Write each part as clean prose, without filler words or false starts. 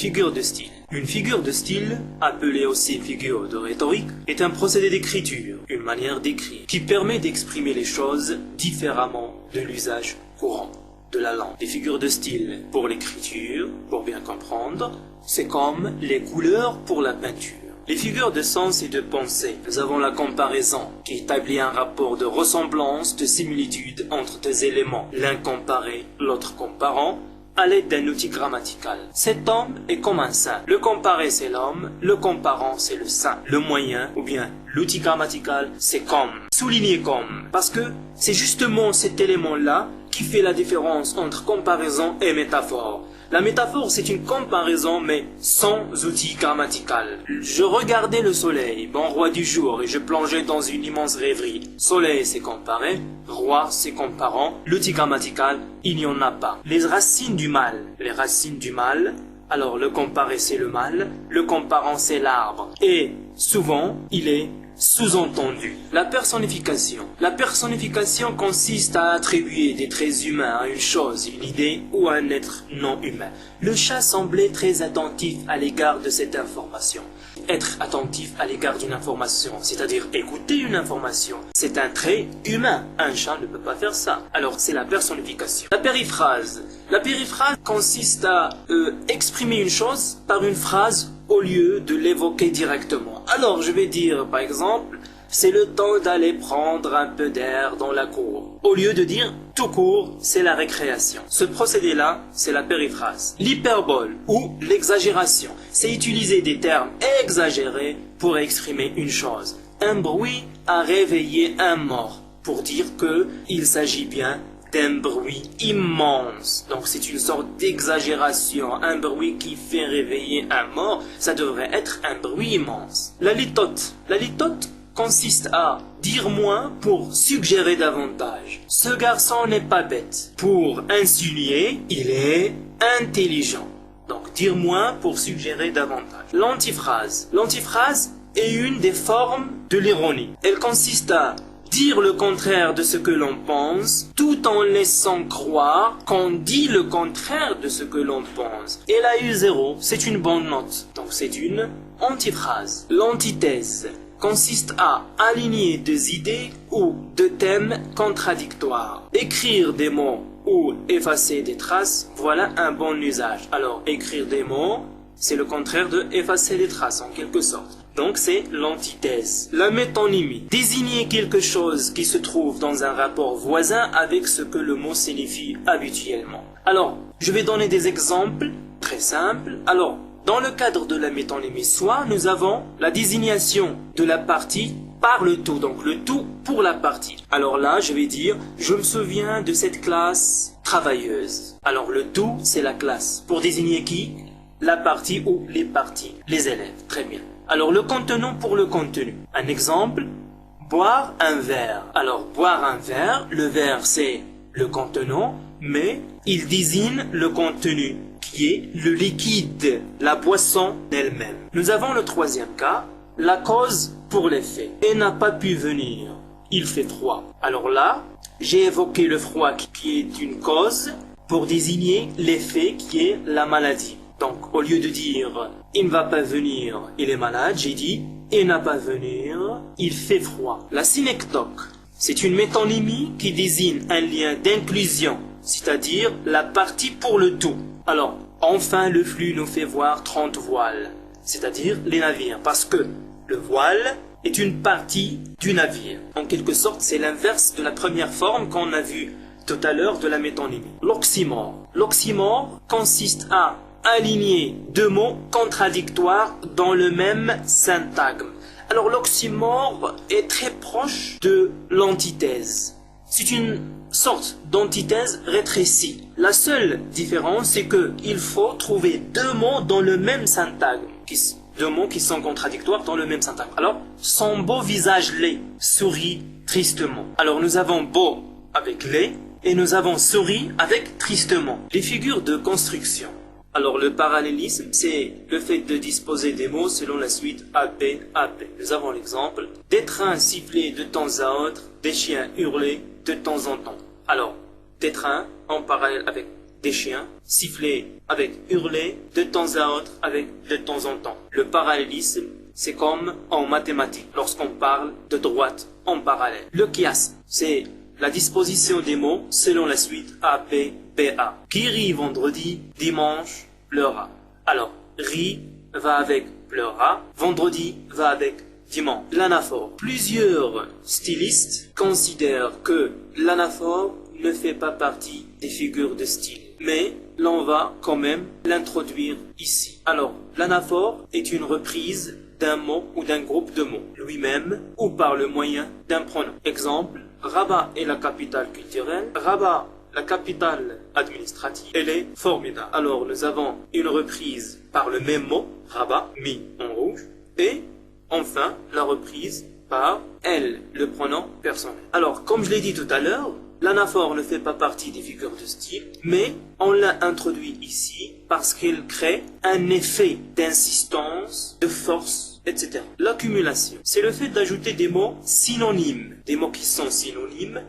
figures de style. Une figure de style, appelée aussi figure de rhétorique, est un procédé d'écriture, une manière d'écrire, qui permet d'exprimer les choses différemment de l'usage courant de la langue. Les figures de style pour l'écriture, pour bien comprendre, c'est comme les couleurs pour la peinture. Les figures de sens et de pensée, nous avons la comparaison qui établit un rapport de ressemblance, de similitude entre deux éléments, l'un comparé, l'autre comparant, à l'aide d'un outil grammatical. Cet homme est comme un saint. Le comparé c'est l'homme, le comparant c'est le saint. Le moyen ou bien l'outil grammatical c'est comme. Souligné comme. Parce que c'est justement cet élément-là qui fait la différence entre comparaison et métaphore. La métaphore, c'est une comparaison, mais sans outil grammatical. Je regardais le soleil, bon roi du jour, et je plongeais dans une immense rêverie. Soleil, c'est comparé, roi, c'est comparant, l'outil grammatical, il n'y en a pas. Les racines du mal, alors le comparé, c'est le mal, le comparant, c'est l'arbre. Et souvent, il est sous-entendu. La personnification. La personnification consiste à attribuer des traits humains à une chose, une idée ou à un être non humain. Le chat semblait très attentif à l'égard de cette information. Être attentif à l'égard d'une information, c'est-à-dire écouter une information, c'est un trait humain. Un chat ne peut pas faire ça. Alors c'est la personnification. La périphrase. La périphrase consiste à exprimer une chose par une phrase au lieu de l'évoquer directement. Alors je vais dire par exemple, c'est le temps d'aller prendre un peu d'air dans la cour. Au lieu de dire tout court, c'est la récréation. Ce procédé-là, c'est la périphrase. L'hyperbole ou l'exagération, c'est utiliser des termes exagérés pour exprimer une chose. Un bruit a réveillé un mort, pour dire que il s'agit bien d'un bruit immense. Donc c'est une sorte d'exagération. Un bruit qui fait réveiller un mort, ça devrait être un bruit immense. La litote. La litote consiste à dire moins pour suggérer davantage. Ce garçon n'est pas bête. Pour insinuer, il est intelligent. Donc dire moins pour suggérer davantage. L'antiphrase. L'antiphrase est une des formes de l'ironie. Elle consiste à dire le contraire de ce que l'on pense, tout en laissant croire qu'on dit le contraire de ce que l'on pense. Elle a eu 0, c'est une bonne note. Donc c'est une antiphrase. L'antithèse consiste à aligner deux idées ou deux thèmes contradictoires. Écrire des mots ou effacer des traces, voilà un bon usage. Alors écrire des mots, c'est le contraire de effacer des traces en quelque sorte. Donc c'est l'antithèse. La métonymie. Désigner quelque chose qui se trouve dans un rapport voisin avec ce que le mot signifie habituellement. Alors, je vais donner des exemples très simples. Alors, dans le cadre de la métonymie, soit nous avons la désignation de la partie par le tout, donc le tout pour la partie. Alors là, je vais dire, je me souviens de cette classe travailleuse. Alors le tout, c'est la classe. Pour désigner qui? La partie ou les parties, les élèves. Très bien. Alors le contenant pour le contenu. Un exemple, boire un verre. Alors boire un verre, le verre c'est le contenant, mais il désigne le contenu qui est le liquide, la boisson elle-même. Nous avons le troisième cas, la cause pour l'effet. Elle n'a pas pu venir, il fait froid. Alors là, j'ai évoqué le froid qui est une cause pour désigner l'effet qui est la maladie. Donc, au lieu de dire « il ne va pas venir, il est malade », j'ai dit « il n'a pas venir, il fait froid ». La synecdoque, c'est une métonymie qui désigne un lien d'inclusion, c'est-à-dire la partie pour le tout. Alors, enfin le flux nous fait voir 30 voiles, c'est-à-dire les navires, parce que le voile est une partie du navire. En quelque sorte, c'est l'inverse de la première forme qu'on a vue tout à l'heure de la métonymie. L'oxymore. L'oxymore consiste à aligner deux mots contradictoires dans le même syntagme. Alors l'oxymore est très proche de l'antithèse. C'est une sorte d'antithèse rétrécie. La seule différence, c'est qu'il faut trouver deux mots dans le même syntagme. Deux mots qui sont contradictoires dans le même syntagme. Alors, son beau visage laid sourit tristement. Alors nous avons beau avec laid et nous avons sourit avec tristement. Les figures de construction. Alors le parallélisme, c'est le fait de disposer des mots selon la suite AP, AP. Nous avons l'exemple, des trains sifflés de temps à autre, des chiens hurlés de temps en temps. Alors, des trains en parallèle avec des chiens, siffler avec hurler, de temps à autre avec de temps en temps. Le parallélisme, c'est comme en mathématiques, lorsqu'on parle de droite en parallèle. Le chiasme, c'est la disposition des mots selon la suite A, B, B, A. Qui rit vendredi, dimanche, pleura. Alors, rit va avec pleura, vendredi va avec dimanche. L'anaphore. Plusieurs stylistes considèrent que l'anaphore ne fait pas partie des figures de style, mais l'on va quand même l'introduire ici. Alors, l'anaphore est une reprise d'un mot ou d'un groupe de mots, lui-même ou par le moyen d'un pronom. Exemple, Rabat est la capitale culturelle, Rabat la capitale administrative, elle est formidable. Alors nous avons une reprise par le même mot, Rabat, mis en rouge, et enfin la reprise par elle, le pronom personnel. Alors comme je l'ai dit tout à l'heure, l'anaphore ne fait pas partie des figures de style, mais on l'a introduit ici parce qu'elle crée un effet d'insistance, de force, etc. L'accumulation, c'est le fait d'ajouter des mots synonymes, des mots qui sont synonymes,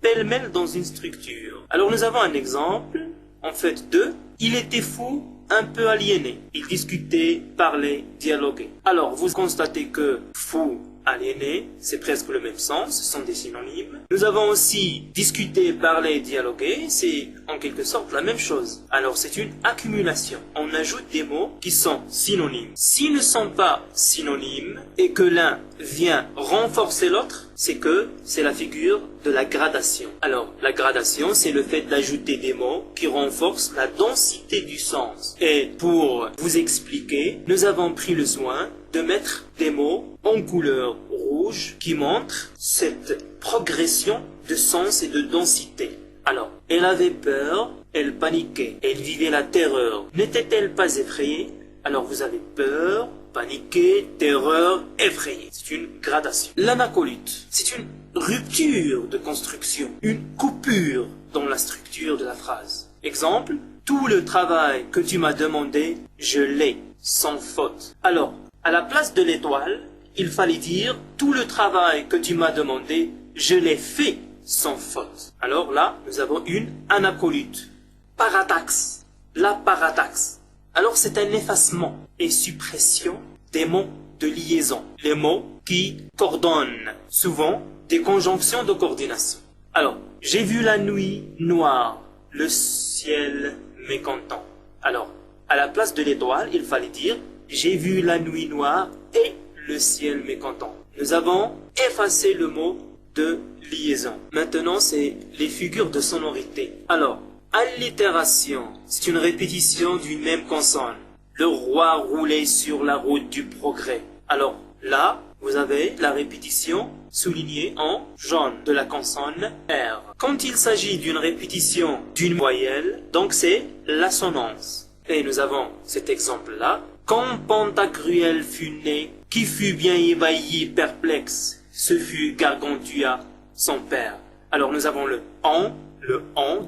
pêle-mêle dans une structure. Alors nous avons un exemple, en fait, de « il était fou, un peu aliéné ». Il discutait, parlait, dialoguait. Alors vous constatez que « fou », aliéné, c'est presque le même sens, ce sont des synonymes. Nous avons aussi discuté, parlé, dialogué, c'est en quelque sorte la même chose. Alors c'est une accumulation. On ajoute des mots qui sont synonymes. S'ils ne sont pas synonymes et que l'un vient renforcer l'autre, c'est que c'est la figure de la gradation. Alors la gradation, c'est le fait d'ajouter des mots qui renforcent la densité du sens. Et pour vous expliquer, nous avons pris le soin de mettre des mots en couleur rouge qui montrent cette progression de sens et de densité. Alors, elle avait peur, elle paniquait, elle vivait la terreur. N'était-elle pas effrayée? Alors vous avez peur, paniquer, terreur, effrayé. C'est une gradation. L'anacolute, c'est une rupture de construction, une coupure dans la structure de la phrase. Exemple, tout le travail que tu m'as demandé, je l'ai, sans faute. Alors, à la place de l'étoile, il fallait dire tout le travail que tu m'as demandé, je l'ai fait sans faute. Alors là, nous avons une anacolute. Parataxe, la parataxe. Alors c'est un effacement et suppression des mots de liaison. Les mots qui coordonnent, souvent des conjonctions de coordination. Alors, j'ai vu la nuit noire, le ciel mécontent. Alors, à la place de l'étoile, il fallait dire j'ai vu la nuit noire et le ciel mécontent. Nous avons effacé le mot de liaison. Maintenant, c'est les figures de sonorité. Alors, allitération, c'est une répétition d'une même consonne. Le roi roulait sur la route du progrès. Alors, là, vous avez la répétition soulignée en jaune de la consonne R. Quand il s'agit d'une répétition d'une voyelle, donc c'est l'assonance. Et nous avons cet exemple-là. Quand Pantagruel fut né, qui fut bien ébahi, perplexe, ce fut Gargantua, son père. Alors nous avons le en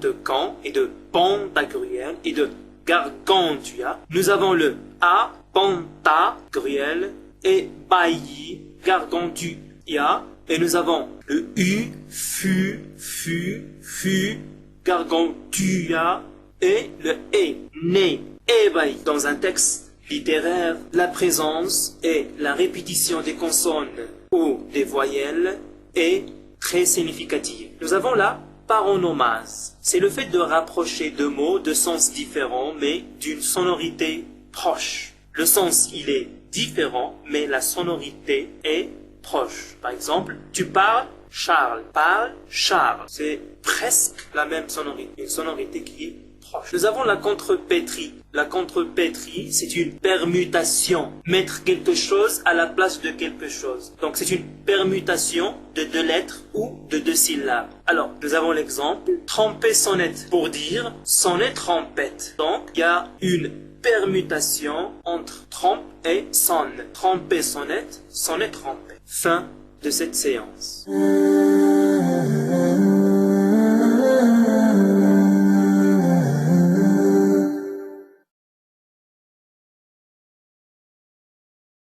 de quand et de Pantagruel et de Gargantua. Nous avons le a, Pantagruel et bailli, Gargantua. Et nous avons le u, fut, Gargantua et le e, né, ébahi. Dans un texte littéraire, la présence et la répétition des consonnes ou des voyelles est très significative. Nous avons la paronomase. C'est le fait de rapprocher deux mots de sens différents mais d'une sonorité proche. Le sens, il est différent mais la sonorité est proche. Par exemple, tu parles Charles, parle Charles. C'est presque la même sonorité, une sonorité qui est proche. Nous avons la contrepétrie. La contrepétrie, c'est une permutation. Mettre quelque chose à la place de quelque chose. Donc c'est une permutation de deux lettres ou de deux syllabes. Alors, nous avons l'exemple. Tromper sonnette pour dire sonnet trompette. Donc, il y a une permutation entre trompe et sonne. Tromper sonnette, sonnet trompette. Fin de cette séance.